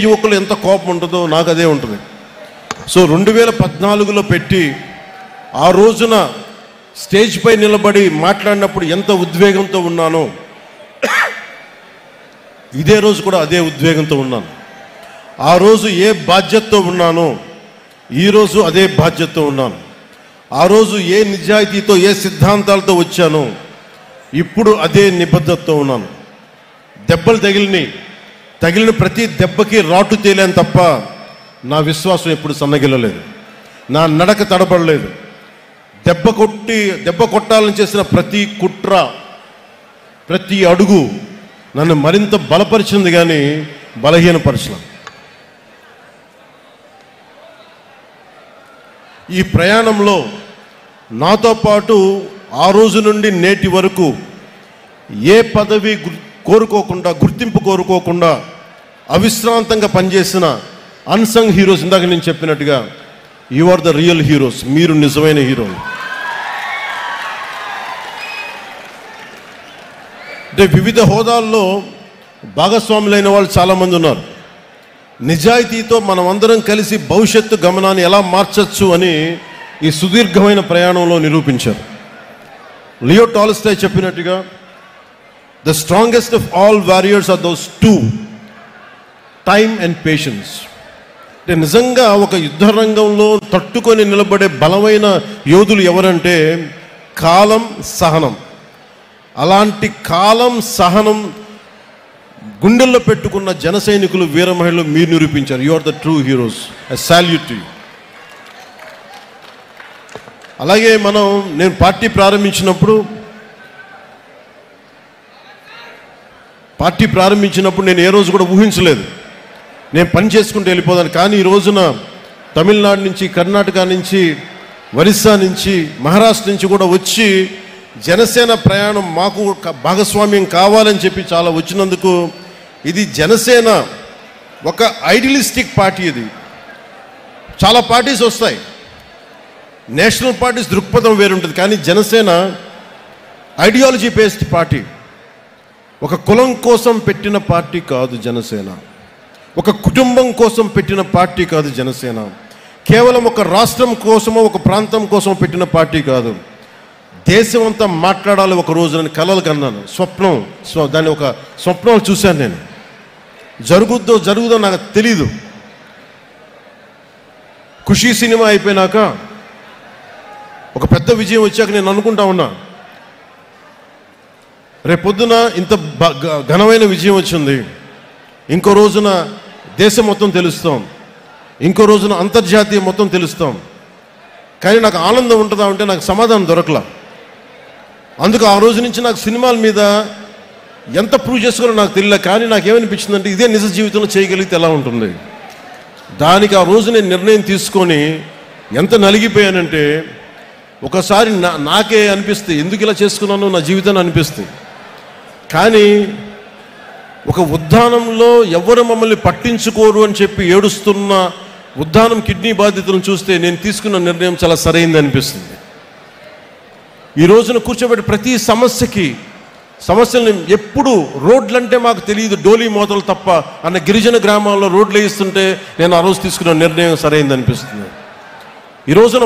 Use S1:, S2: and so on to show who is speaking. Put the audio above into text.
S1: యువకులు ఎంత కోపం ఉంటుందో నాకు అదే ఉంటుంది. సో 2014లో పెట్టి ఆ రోజున స్టేజ్ పై నిలబడి మాట్లాడినప్పుడు ఎంత ఉద్వేగంతో ఉన్నానో ఇదే రోజు కూడా అదే ఉద్వేగంతో ఉన్నాను. ఆ రోజు ఏ బాధ్యతతో ఉన్నానో ఈరోజు అదే బాధ్యతతో ఉన్నాను. ఆ రోజు ఏ నిజాయితీతో ఏ సిద్ధాంతాలతో వచ్చానో ఇప్పుడు అదే నిబద్ధతతో ఉన్నాను. దెబ్బలు తగిలిన ప్రతి దెబ్బకి రాటు తేలేను తప్ప నా విశ్వాసం ఎప్పుడు సన్నగిల్లలేదు. నా నడక తడబడలేదు. దెబ్బ కొట్టాలని చేసిన ప్రతి కుట్ర, ప్రతి అడుగు నన్ను మరింత బలపరిచింది కానీ బలహీనపరచలేదు. ఈ ప్రయాణంలో నాతో పాటు ఆ రోజు నుండి నేటి వరకు ఏ పదవి కోరుకోకుండా, గుర్తింపు కోరుకోకుండా అవిశ్రాంతంగా పనిచేసిన అన్సంగ్ హీరోస్, ఇందాక నేను చెప్పినట్టుగా you are the real heroes. మీరు నిజమైన హీరోలు. అంటే వివిధ హోదాల్లో భాగస్వాములైన వాళ్ళు చాలామంది ఉన్నారు. నిజాయితీతో మనం అందరం కలిసి భవిష్యత్తు గమనాన్ని ఎలా మార్చచ్చు అని ఈ సుదీర్ఘమైన ప్రయాణంలో నిరూపించారు. లియో టాల్స్టాయ్ చెప్పినట్టుగా the strongest of all warriors are those two, time and patience. అంటే నిజంగా ఒక యుద్ధ రంగంలో తట్టుకొని నిలబడే బలమైన యోధులు ఎవరంటే కాలం, సహనం. అలాంటి కాలం, సహనం గుండెల్లో పెట్టుకున్న జన సైనికులు, వీర మహిళలు మీరు నిరూపించారు. You are the true heroes. I salute to you. అలాగే నేను పార్టీ ప్రారంభించినప్పుడు నేను ఏ రోజు కూడా ఊహించలేదు నేను పని చేసుకుంటూ వెళ్ళిపోదాను. కానీ ఈ రోజున తమిళనాడు నుంచి, కర్ణాటక నుంచి, ఒరిస్సా నుంచి, మహారాష్ట్ర నుంచి కూడా వచ్చి జనసేన ప్రయాణం మాకు భాగస్వామ్యం కావాలని చెప్పి చాలా వచ్చినందుకు, ఇది జనసేన ఒక ఐడియలిస్టిక్ పార్టీ. ఇది చాలా పార్టీస్ వస్తాయి, నేషనల్ పార్టీస్ దృక్పథం వేరుంటుంది. కానీ జనసేన ఐడియాలజీ బేస్డ్ పార్టీ. ఒక కులం కోసం పెట్టిన పార్టీ కాదు జనసేన. ఒక కుటుంబం కోసం పెట్టిన పార్టీ కాదు జనసేన. కేవలం ఒక రాష్ట్రం కోసమో ఒక ప్రాంతం కోసం పెట్టిన పార్టీ కాదు. దేశం అంతా మాట్లాడాలి ఒక రోజు అని కలలు కన్నాను. దాన్ని ఒక స్వప్నం చూశాను నేను. జరుగుదో నాకు తెలీదు. ఖుషీ సినిమా అయిపోయినాక ఒక పెద్ద విజయం వచ్చాక నేను అనుకుంటా ఉన్నా, రేపొద్దున ఇంత ఘనమైన విజయం వచ్చింది, ఇంకో రోజున దేశం మొత్తం తెలుస్తాం, ఇంకో రోజున అంతర్జాతీయ మొత్తం తెలుస్తాం. కానీ నాకు ఆనందం ఉంటుందా అంటే నాకు సమాధానం దొరకలా. అందుకు ఆ రోజు నుంచి నాకు సినిమాల మీద ఎంత ప్రూవ్ చేసుకోవాలో నాకు తెలియలే. కానీ నాకేమనిపించిందంటే ఇదే నిజ జీవితంలో చేయగలిగితే ఎలా ఉంటుంది. దానికి ఆ రోజు నేను నిర్ణయం తీసుకొని ఎంత నలిగిపోయానంటే ఒకసారి నాకే అనిపిస్తే ఎందుకు ఇలా చేసుకున్నాను నా జీవితాన్ని అనిపిస్తుంది. కానీ ఒక ఉద్దానంలో ఎవరు మమ్మల్ని పట్టించుకోరు అని చెప్పి ఏడుస్తున్న ఉద్దానం కిడ్నీ బాధితులను చూస్తే నేను తీసుకున్న నిర్ణయం చాలా సరైంది అనిపిస్తుంది. ఈ రోజున కూర్చోబెట్టి ప్రతి సమస్యల్ని ఎప్పుడు రోడ్లంటే మాకు తెలియదు, డోలీ మోతలు తప్ప అన్న గిరిజన గ్రామాల్లో రోడ్లు వేయిస్తుంటే నేను ఆ రోజు తీసుకున్న నిర్ణయం సరైంది అనిపిస్తుంది. ఈ రోజున